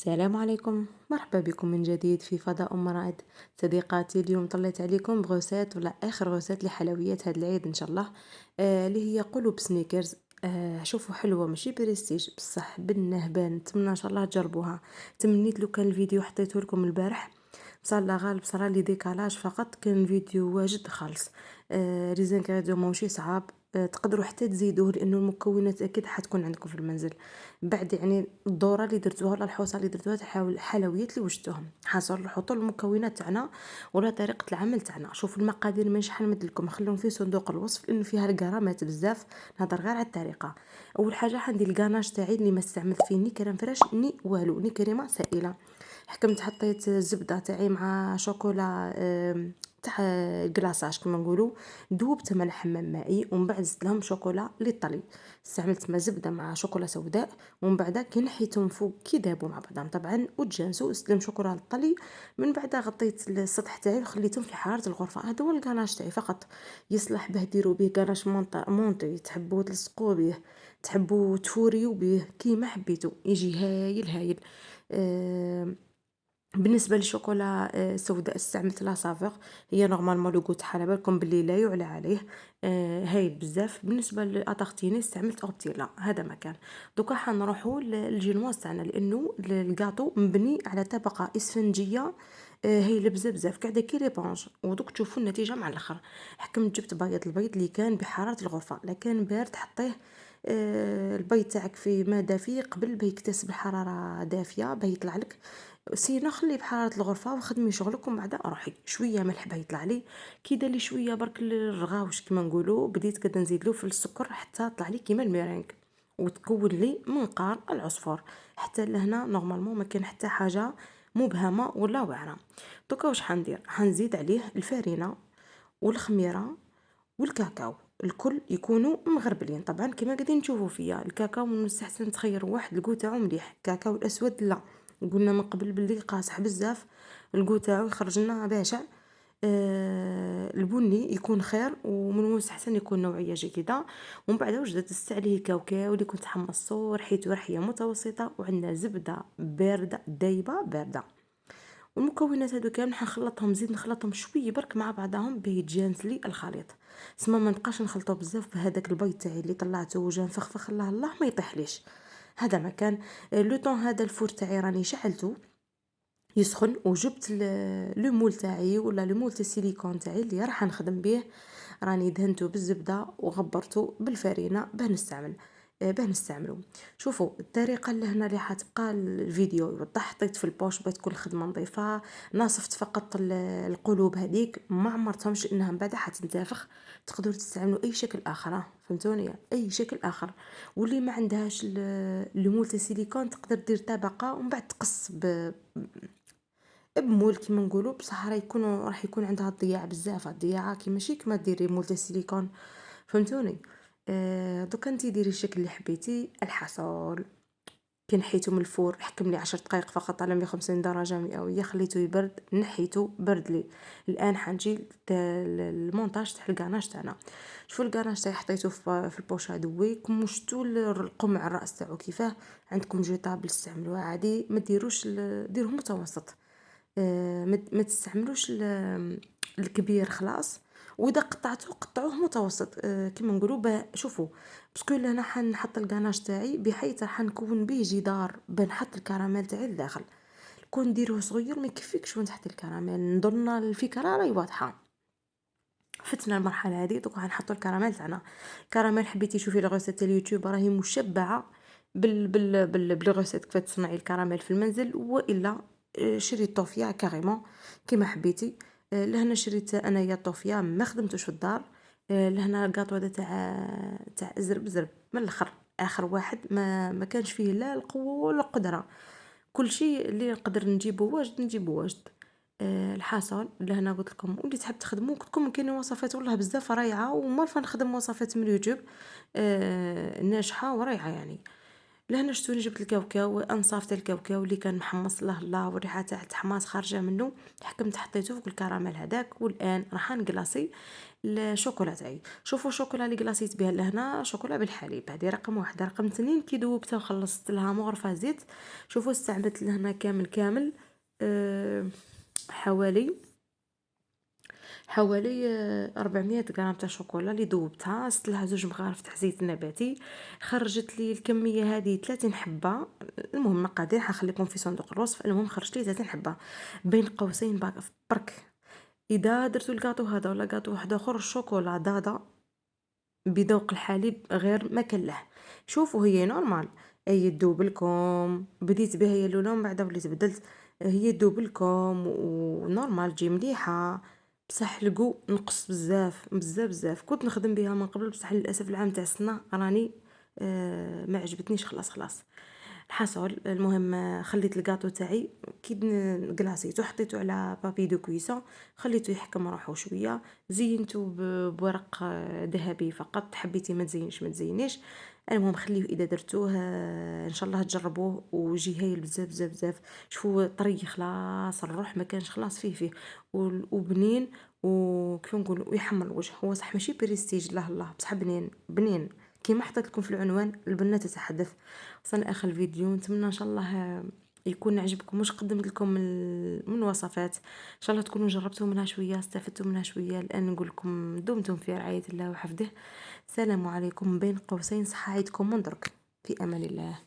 السلام عليكم، مرحبا بكم من جديد في فضاء أم رائد. صديقاتي، اليوم طليت عليكم بغوسات ولا آخر غوسات لحلويات هاد العيد إن شاء الله. اللي هي قلوب سنيكرز. شوفوا حلوة ماشي بريستيج بصح بنه نتمنى إن شاء الله تجربوها. تمنيت لو كان الفيديو حطيته لكم البارح، بصح الله غالب صرا لي ديكالاج، فقط كان الفيديو واجد خالص. لي زانغريديون ماهوشي صعاب. تقدروا حتى تزيدوه لانه المكونات اكيد حتكون عندكم في المنزل. بعد يعني الدوره اللي درتوها ولا الحوصه اللي درتوها تحاول الحلويات اللي وجدتوهم حاصل نحطوا المكونات تاعنا ولا طريقه العمل تاعنا. شوفوا المقادير مانيش حنمد لكم، خلوهم في صندوق الوصف لانه فيها الكرامات بزاف. نهضر غير على الطريقه. اول حاجه حندير الكاناج تاعي اللي ما استعملت فيه ني كريم فريش ني والو، ني كريمه سائله. حكمت حطيت الزبده تاعي مع شوكولا، تاع الكلاصاج كما نقولوا. دوبت مع الحمام مائي ومن بعد زدت لهم شوكولا للطلي. استعملت ما زبده مع شوكولا سوداء، ومن بعد كي نحيتهم فوق كي دابوا مع بعضهم طبعا وتجانسوا زدت لهم شوكولا للطلي. من بعد غطيت السطح تاعي وخليتهم في حراره الغرفه. هذا هو الكناج تاعي فقط. يصلح به ديروا به كناج مونطي، تحبوا تلصقوا به، تحبوا تفوريو به كيما حبيتوا، يجي هايل هايل. آه بالنسبة للشوكولا السوداء استعملت لا سافور. هي نورمالمون لو غو تاعها على بالكم بلي لا يُعلى عليه. هايل بزاف. بالنسبة للأطارتيني استعملت أوبتيلا، هذا ما كان. دوكا حنروحو للجينواز تاعنا لأنه الكاطو مبني على طبقة إسفنجية هايلة بزاف بزاف قاعدة كي ليبونج، ودوك تشوفوا النتيجة مع الآخر. حكمت جبت بياض البيض اللي كان بحرارة الغرفة، لا كان بارد حطيه البيض تاعك في ماء دافي قبل باه يكتسب الحرارة دافية باه يطلع لك. سينا خليه بحرارة الغرفة وخدمي شغلك ومن بعد روحي. شوية ملح باه يطلع لي، كي دالي شوية برك الرغاوش كيما نقولوا، بديت كدا نزيد في السكر حتى طلع لي كيما الميرينغ، وتكون لي منقار العصفور. حتى لهنا نورمالمون ما كان حتى حاجة مبهمة ولا واعرة. دوكا واش حندير؟ حنزيد عليه الفارينة والخميرة والكاكاو، الكل يكونوا مغربلين طبعا كما قاعدين تشوفوا فيا. الكاكاو من المستحسن تخيروا واحد الكو تاعو مليح، الكاكاو الاسود لا، قلنا من قبل باللي قاصح بزاف، الكو تاعو يخرج لنا باشع. البني يكون خير ومن المستحسن يكون نوعيه جيده. ومن بعد وجدت دست عليه كاوكاو اللي كنت حمصو ريحته ريحه متوسطه، وعندنا زبده بارده دايبه بارده. والمكونات هادو كامل حنخلطهم، نزيد نخلطهم شويه برك مع بعضهم باه يتجانس لي الخليط. سما ما نبقاش نخلطو بزاف بهذاك البيض تاعي اللي طلعته وجا نفخفخ الله ما يطيحليش. هذا ما كان. لو طون هذا الفور تاعي راني شعلته يسخن، وجبت لو مول تاعي ولا لو مول تاع السيليكون تاعي اللي راح نخدم به. راني دهنته بالزبده وغبرته بالفرينه باه نستعملو. شوفوا الطريقه اللي هنا اللي حتبقى الفيديو يوضح، حطيت في البوش باه تكون الخدمه نظيفه. ناصفت فقط القلوب هذيك، ما عمرتهمش انها من بعد حتنتفخ. تقدروا تستعملوا اي شكل اخر، فهمتوني؟ اي شكل اخر. واللي ما عندهاش المول تاع السيليكون تقدر دير طبقه ومن بعد تقص بمول كيما نقولوا، بصح راح يكون عندها الضياع بزاف، الضياعه كي ماشي كما ديري مول تاع السيليكون، فهمتوني؟ دوكا انتي ديري الشكل اللي حبيتي. الحصول كي نحيته من الفور حكم لي 10 دقائق فقط على 150 درجه مئويه، خليته يبرد، نحيته برد لي. الان حنجي المونتاج تاع الكاناج تاعنا. شوفوا الكاناج تاعي حطيته في البوش هذوي كم شفتوا القمع الراس تاعو كيفاه. عندكم جيتابل استعملوها عادي، ما ديروش ديروه متوسط. ما تستعملوش الكبير خلاص. واذا قطعتوه قطعوه متوسط، كيما نقولوا شوفوا. باسكو انا حنحط الكاناج تاعي بحيث راح نكون به جدار بنحط الكراميل تاعي لداخل. كون ديروه صغير ما يكفيكش وين تحط الكراميل. نظن الفكره راهي واضحه. فتنا المرحله هذه دوك غنحطوا الكراميل تاعنا. الكراميل حبيتي شوفي الغوسيت تاع اليوتيوب راهي مشبعه بالغوسيت كيف تصنعي الكراميل في المنزل، والا شري الطوفيه كاريمون كيما حبيتي. لهنا شريت انايا الطوفيه ما خدمتوش في الدار. لهنا الكاطو هذا تاع زرب من الاخر، اخر واحد ما كانش فيه لا القوه ولا القدره. كل شيء اللي نقدر نجيبه واجد نجيبه واجد. الحصل لهنا قلت لكم واللي تحب تخدموا قلت لكم كاينين وصفات والله بزاف رايعه، وما نخدم وصفات من اليوتيوب ناجحه ورايعه يعني. لهنا شتوني جبت الكاوكاو، أنصافت الكاوكاو اللي كان محمص الله الله والريحة تاع التحماص خارجة منه، حكمت حطيته فوق الكراميل هذاك، والآن راح نقلاصي الشوكولا تاعي. شوفوا الشوكولا اللي قلاصيت بها لهنا شوكولا بالحليب، هذه رقم واحد. رقم اثنين كي ذوبتها وخلصت لها مغرفة زيت، شوفوا استعملت لهنا كامل أه حوالي 400 غرام تاع شوكولا اللي ذوبتها، زدت لها 2 مغارف تاع زيت نباتي، خرجت لي الكميه هذه 30 حبه. المهم مقادير حنخليكم في صندوق الوصف. المهم خرجت لي 30 حبه، بين قوسين برك. اذا درتو الكاطو هذا ولا كاطو واحد اخر، الشوكولا ضاده بذوق الحليب غير ما كان له. شوفوا هي نورمال، هي تذوب لكم. بديت بها هي الاولى ومن بعد وليت بدلت. هي تذوب لكم ونورمال تجي مليحه. بصح لقو نقص بزاف بزاف بزاف. كنت نخدم بها من قبل، بصح للاسف العام تاع السنه راني ما عجبتنيش. خلاص الحصول. المهم خليت الكاطو تاعي كي كلاصيتو، حطيته على بابي دو كويسون، خليته يحكم روحو شويه، زينته بورق ذهبي فقط. حبيتي ما تزينش ما تزينيش. المهم خليه. اذا درتوه ان شاء الله تجربوه ويجي هايل بزاف بزاف بزاف. شوفوا طري خلاص الروح، ما كانش خلاص فيه وبنين وكيف نقول ويحمر الوجه. هو صح ماشي بريستيج، لا الله، بصح بنين بنين كيما حطيت لكم في العنوان. البنه تتحدث. وصلنا اخر الفيديو، نتمنى ان شاء الله يكون عجبكم واش قدمت لكم من وصفات. ان شاء الله تكونوا جربتوا منها شويه، استفدتوا منها شويه. الان نقول لكم دمتم في رعايه الله وحفظه. سلام عليكم، بين قوسين صحه عيدكم من درك. في امان الله.